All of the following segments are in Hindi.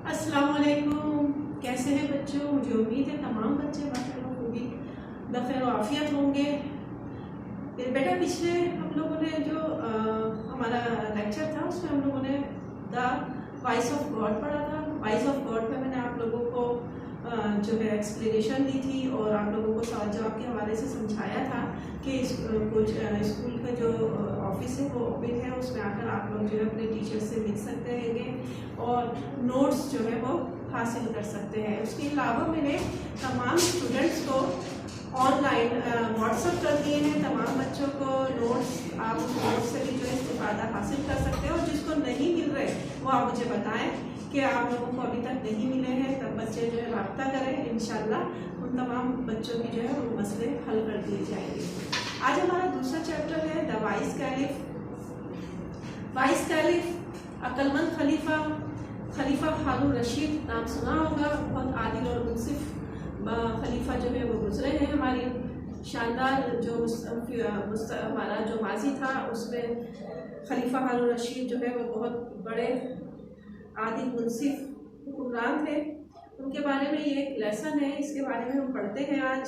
अस्सलाम वालेकुम। कैसे हैं बच्चों? मुझे उम्मीद है तमाम बच्चे भी बखैर आफियत होंगे। बेटा पिछले हम लोगों ने जो हमारा लेक्चर था उसमें हम लोगों ने द वॉइस ऑफ गॉड पढ़ा था। वॉइस ऑफ गॉड में मैंने आप लोगों को जो है एक्सप्लेनेशन दी थी और आप लोगों को सवाल जवाब के हवाले से समझाया था कि कुछ स्कूल का जो ऑफिस है वो ओपन है, उसमें आकर आप लोग जो है अपने टीचर से मिल सकते हैं और नोट्स जो है वो हासिल कर सकते हैं। उसके अलावा मैंने तमाम स्टूडेंट्स को ऑनलाइन व्हाट्सअप कर दिए हैं। तमाम बच्चों को नोट्स, आप उस नोट्स से भी जो है इस्तेफादा हासिल कर सकते हैं और जिसको नहीं मिल रहे वो आप मुझे बताएं कि आप लोगों को अभी तक नहीं मिले हैं, तब बच्चे जो है रब्ता करें। इंशाल्लाह उन तमाम बच्चों की जो है वो मसले हल कर दिए जाएंगे। आज हमारा दूसरा चैप्टर है the vice caliph. Vice caliph अक्लमंद खलीफा हारून रशीद नाम सुना होगा। बहुत आदिल और मुनसिफ खलीफा जो है वो गुजरे हैं। हमारी शानदार जो हमारा जो माजी था उसमें खलीफा हारून रशीद जो है वो बहुत बड़े आदिल मुनसिफ हुक्मरान थे। उनके बारे में ये एक लेसन है, इसके बारे में हम पढ़ते हैं आज।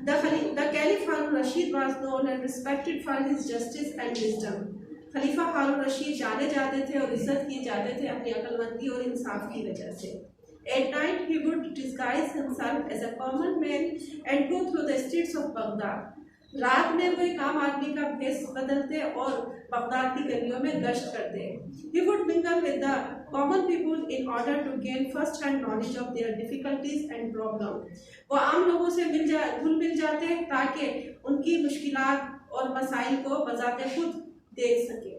The Caliph Harun Rashid was known and respected for his justice and wisdom. Khalifa Harun Rashid जाने जाते थे और इज्जत किए जाते थे अपनी अक्लमंदी और इंसाफ की वजह से। At night he would disguise himself as a common man and go through the streets of Baghdad. रात में वो एक आम आदमी का भेष बदलते और बगदाद की गलियों में गश्त करते। He would mingle with the common people in order to gain first-hand knowledge of their difficulties and problems. वो आम लोगों से घुल मिल जाते ताकि उनकी मुश्किलात और मसाइल को बजाते खुद देख सके।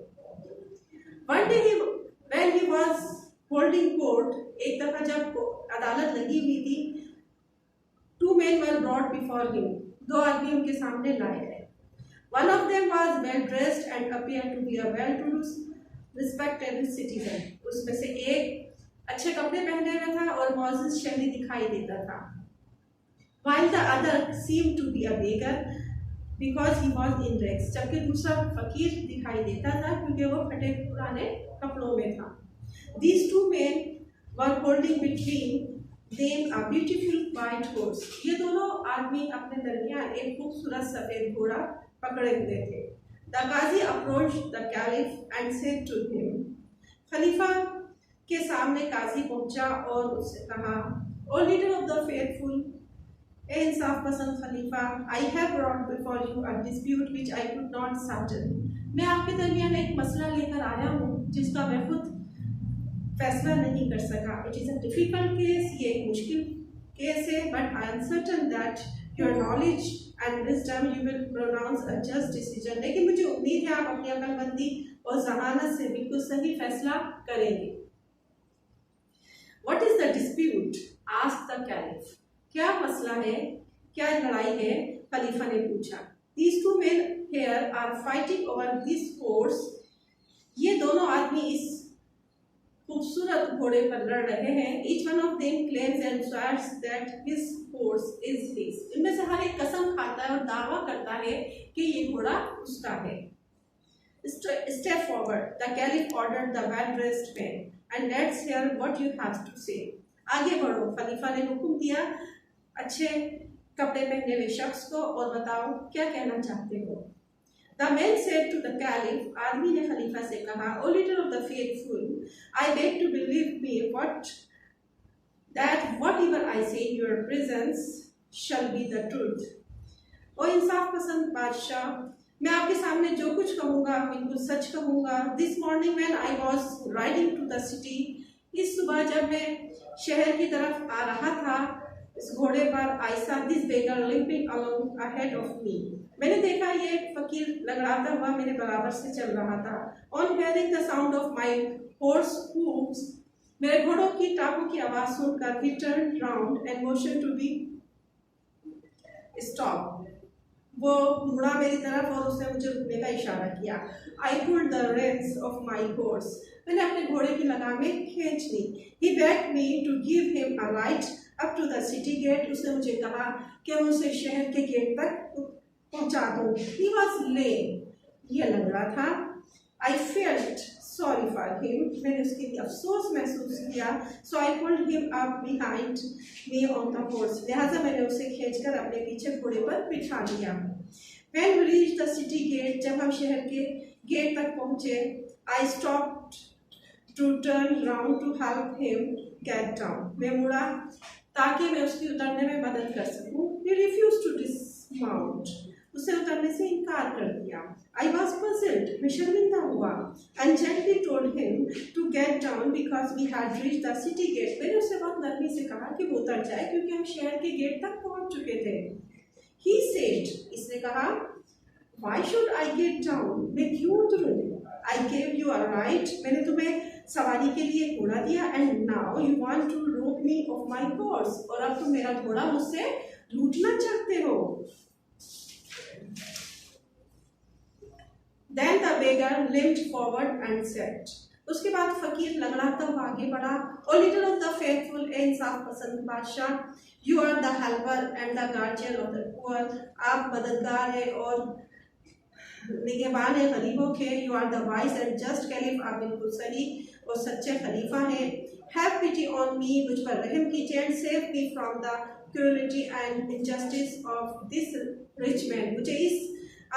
One day when he was holding court, एक दफा जब अदालत लगी हुई थी, two men were brought before him. दो आदमी उनके सामने लाए गए। One of them was well dressed and appeared to be a well-to-do, respectable citizen. उसमें से एक अच्छे कपड़े पहने हुए था और मौजूद शहरी दिखाई देता था। While the other seemed to be a beggar because he was in rags. जबकि दूसरा फकीर दिखाई देता था क्योंकि वो फटे पुराने कपड़ों में था। These two men were holding between them a beautiful white horse. ये दोनों आदमी अपने दरमियान एक खूबसूरत सफेद घोड़ा पकड़े हुए थे। The Qazi approached the Caliph and said to him. खलीफा के सामने काजी पहुंचा और उससे कहा, O leader of the faithful, ए इंसाफ पसंद खलीफा, I have brought before you a dispute which I could not settle. मैं आपके दरमियान एक मसला लेकर आया हूँ जिसका मैं खुद फैसला नहीं कर सका। It is a difficult case, ये एक मुश्किल केस है, but I am certain that your knowledge and wisdom you will pronounce a just decision. लेकिन मुझे उम्मीद है आप अपनी अक्लमंदी और ज़हानत से बिल्कुल सही फैसला करेंगे। What is the dispute? Asked the Caliph. क्या मसला है, क्या लड़ाई है? खलीफा ने पूछा। These two men here are fighting over this horse. ये दोनों आदमी इस खूबसूरत घोड़े पर लड़ रहे हैं। Each one of them claims and swears that his horse is his. इनमें से हर एक कसम खाता है और दावा करता है कि ये घोड़ा उसका है। Step forward, the Caliph ordered the well-dressed man, and let's hear what you have to say. आगे बढ़ो, खलीफा ने हुक्म दिया अच्छे कपड़े पहने हुए शख्स को और बताओ क्या कहना चाहते हो। The man said to the Caliph, आदमी ने खलीफा से कहा, O leader of the faithful, I beg to believe me that whatever I say in your presence shall be the truth. ओ इंसाफ पसंद बादशाह, मैं आपके सामने जो कुछ कहूँगा बिल्कुल सच कहूँगा। This morning when I was riding to the city, इस सुबह जब मैं शहर की तरफ आ रहा था, इस घोड़े पर I saw this beggar limping along ahead of me. मैंने देखा ये फकीर लंगड़ाता हुआ मेरे बराबर से चल रहा था। On hearing the sound of my horse hoofs, मेरे घोड़ों की टापों की आवाज सुनकर he turned round and motioned to be stop. वो मुड़ा मेरी तरफ और उसने मुझे रुकने का इशारा किया। I pulled the reins of my horse. मैंने अपने घोड़े की लगामें खींच ली। He begged me to give him a ride up to the city gate. उसने मुझे कहा कि मैं उसे शहर के गेट तक पहुंचा दूं। He was lame. ये लंगड़ा था। I felt sorry for him, मैंने उसके लिए अफसोस महसूस किया। So I pulled him up behind me on the horse, लिहाजा मैंने उसे खींचकर अपने पीछे घोड़े पर बिठा लिया। When we reached the city gate, जब हम शहर के गेट तक पहुंचे, I stopped to turn round to help him get down. मैं मुड़ा ताकि मैं उसकी उतरने में मदद कर सकूं। He refused to dismount. उसे उतरने से इनकार कर दिया। I was puzzled. मैं शर्मिंदा हुआ। And gently told him to get down because we had reached the city gate. मैंने उसे बहुत नरमी से कहा कि वो उतर जाए क्योंकि हम शहर के गेट तक पहुंच चुके थे। He said, इसने कहा, Why should I get down? मैं क्यों उतरूं? I gave you a ride. मैंने तुम्हें सवारी के लिए घोड़ा दिया। And now you want to rob me of my horse. और अब तुम मेरा घोड़ा मुझसे लूटना चाहते हो। Then the beggar limped forward and said. उसके बाद फकीर लंगड़ाता हुआ आगे बढ़ा। O leader of the faithful, इंसाफ पसंद बादशाह, you are the helper and the guardian of the poor. आप मददगार है और निगहबान है गरीबों के। You are the wise and just caliph, आप बिल्कुल सही और सच्चे खलीफा हैं। Have pity on me, मुझ पर रहम कीजिए। And save me from the cruelty and injustice of this rich man. मुझे इस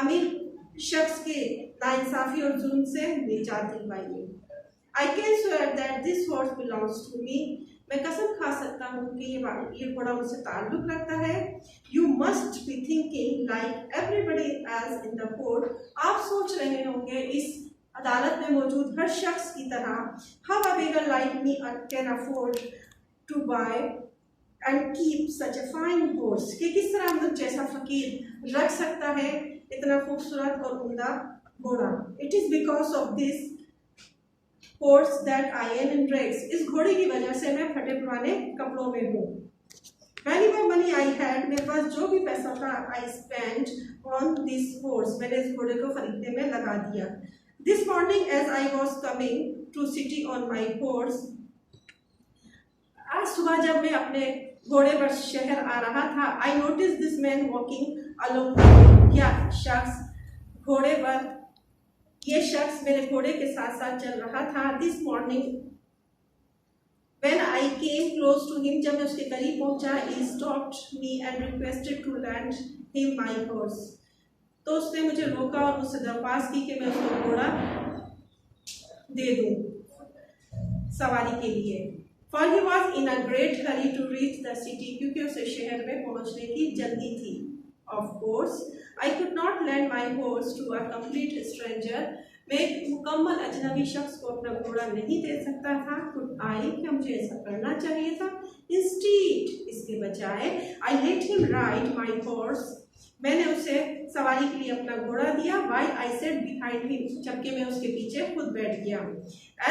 अमीर शख्स के नाइंसाफी और जुल्म से निजात दिलवाइए। I can swear that this horse belongs to me. मैं कसम खा सकता हूँ कि ये घोड़ा मुझसे ताल्लुक रखता है। You must be thinking like everybody else in the court. आप सोच रहे होंगे इस अदालत में मौजूद हर शख्स की तरह, how a beggar like me can afford to buy and keep such a fine horse. कि किस तरह मुझ जैसा फकीर रख सकता है इतना खूबसूरत और उम्दा घोड़ा। It is because of this horse that I am in rags. इस घोड़े की वजह से मैं फटे पुराने कपड़ों में हूँ। Whenever money I had, मेरे पास जो भी पैसा था, I spent on this horse. मैंने इस घोड़े को खरीदने में लगा दिया। This morning as I was coming to city on my horse, आज सुबह जब मैं अपने घोड़े पर शहर आ रहा था, I noticed this man walking along the road. ये शख्स मेरे घोड़े के साथ साथ चल रहा था। This morning when I came close to him, जब मैं उसके करीब पहुंचा, he stopped me and requested to lend him my horse. तो उसने मुझे रोका और मुझसे दरख्वास्त की कि मैं उसको घोड़ा दे दूं सवारी के लिए। For he was in a great hurry to reach the city, क्योंकि उसे शहर में पहुंचने की जल्दी थी। Of course, I could not lend my horse to a complete stranger. मैं एक मुकम्मल अजनबी शख्स को अपना घोड़ा नहीं दे सकता था। Could I? क्या मुझे ऐसा करना चाहिए था? Instead, इसके बजाय, I let him ride my horse. मैंने उसे सवारी के लिए अपना घोड़ा दिया। While I sat behind him, जबकि मैं उसके पीछे खुद बैठ गया।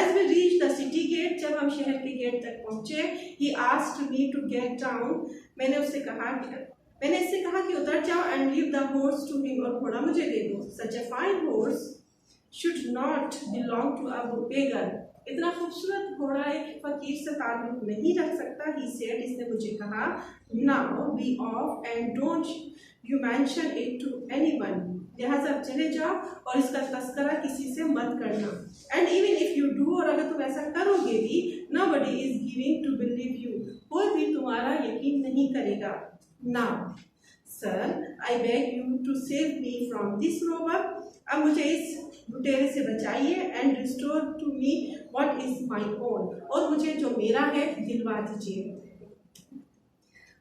As we reached the city gate, जब हम शहर के गेट तक पहुंचे, he asked me to get down. मैंने इससे कहा कि उतर जाओ and leave the horse to him, और घोड़ा मुझे दे दो। Such a fine horse should not belong to a beggar. इतना खूबसूरत घोड़ा एक फकीर से ताल्लुक नहीं रख सकता। He said, इसने मुझे कहा, now be off and don't you mention it to anyone. लिहाजा चले जाओ और इसका तस्करा किसी से मत करना। And even if you do, और अगर तुम ऐसा करोगे भी, nobody is giving to believe you. कोई भी तुम्हारा यकीन नहीं करेगा। Now, sir, I beg you to save me from this robber. अब मुझे इस लुटेरे से बचाइए and restore to me what is my own. और मुझे जो मेरा है दिलवा दीजिए।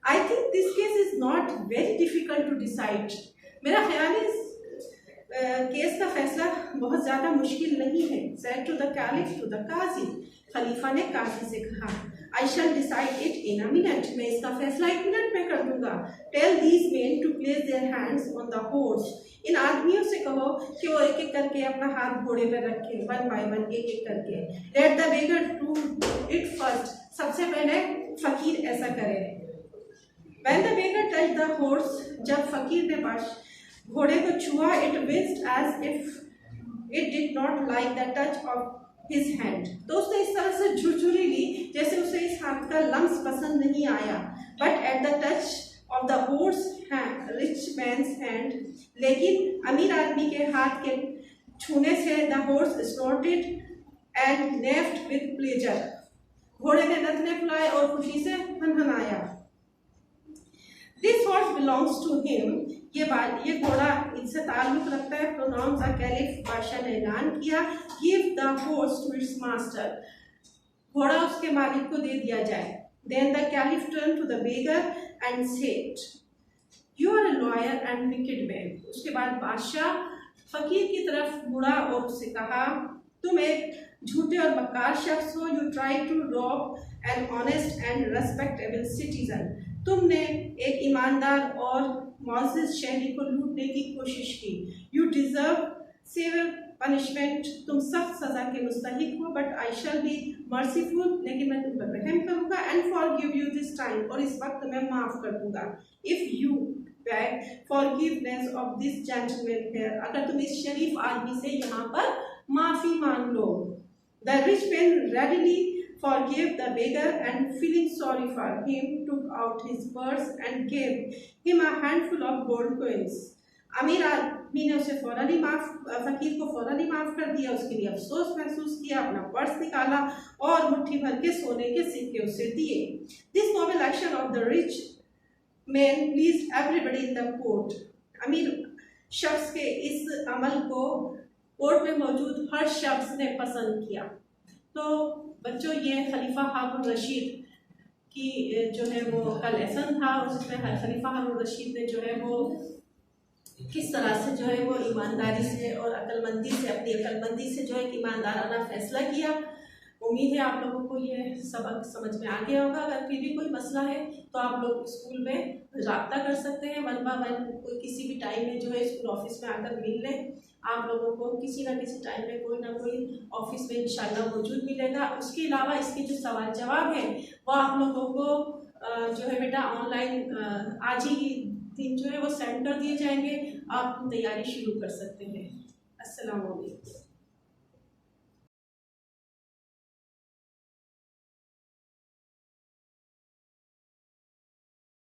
I think this case is not very difficult to decide. मेरा ख्याल है इस केस का फैसला बहुत ज़्यादा मुश्किल नहीं है। Said to the caliph, to the qazi. खलीफा ने काजी से कहा, I shall decide it in a minute. मैं इसका फैसला 1 मिनट में कर दूंगा। Tell these men to place their hands on the horse. इन आदमियों से कहो कि वो एक एक करके अपना हाथ घोड़े पर रखें, one by one, एक एक करके। Let the beggar do it first. सबसे पहले फकीर ऐसा करे। When the beggar touched the horse, जब फकीर ने घोड़े को छुआ, it winced as if it did not like the touch of his hand. तो उसने इस तरह से झुरझुरी ली जैसे उसे इस हाथ का लम्स पसंद नहीं आया। But at the touch of the horse hand, rich man's hand, लेकिन अमीर आदमी के हाथ के छूने से the horse snorted and neighed with pleasure. घोड़े ने नथने फुलाए और खुशी से हनहनाया. This horse belongs to him. ये घोड़ा इनसे ताल्लुक रखता है. Pronounced the caliph. बादशाह ने ऐलान किया, give the horse to its master. घोड़ा उसके मालिक को दे दिया जाए. Then the caliph turned to the beggar and said, you are a lawyer and wicked man. उसके बाद बादशाह फकीर की तरफ मुड़ा और उससे कहा, तुम एक झूठे और मक्कार शख्स हो. You try to rob an honest and respectable citizen. तुमने एक ईमानदार और मुअज़्ज़ज़ शहरी को लूटने की कोशिश की. You deserve severe punishment. तुम सख्त सजा के मुस्तहिक हो. But I shall be merciful. लेकिन मैं तुम पर रहम करूँगा. And forgive you this time. और इस वक्त मैं माफ़ कर दूँगा. If you beg forgiveness of this gentleman here. अगर तुम इस शरीफ आदमी से यहाँ पर माफ़ी मांग लो. The rich man readily forgave the beggar and feeling sorry for him took out his purse and gave him a handful of gold coins. अमीर आदमी ने उसे फकीर को फौरन ही माफ कर दिया. उसके लिए अफसोस महसूस किया. अपना पर्स निकाला और मुट्ठी भर के सोने के सिक्के उसे दिए. This noble action of the rich man pleased everybody in the court. अमीर शख्स के इस अमल को कोर्ट में मौजूद हर शख्स ने पसंद किया. तो बच्चों, ये खलीफा हारून रशीद की जो है वो का लेसन था, और जिसमें खलीफा हारून रशीद ने जो है वो किस तरह से जो है वो ईमानदारी से और अक्लमंदी से, अपनी अक्लमंदी से जो है ईमानदाराना फैसला किया. उम्मीद है आप लोगों को ये सबक समझ में आ गया होगा. अगर फिर भी कोई मसला है तो आप लोग स्कूल में राब्ता कर सकते हैं. 1 by 1 कोई किसी भी टाइम में जो है स्कूल ऑफिस में आकर मिल लें. आप लोगों को किसी ना किसी टाइम में कोई ना कोई ऑफिस में इंशाल्लाह मौजूद मिलेगा. उसके अलावा इसके जो सवाल जवाब हैं वो आप लोगों को जो है बेटा ऑनलाइन आज ही दिन जो है वो सेंड कर दिए जाएंगे. आप तैयारी शुरू कर सकते हैं. अस्सलाम वालेकुम.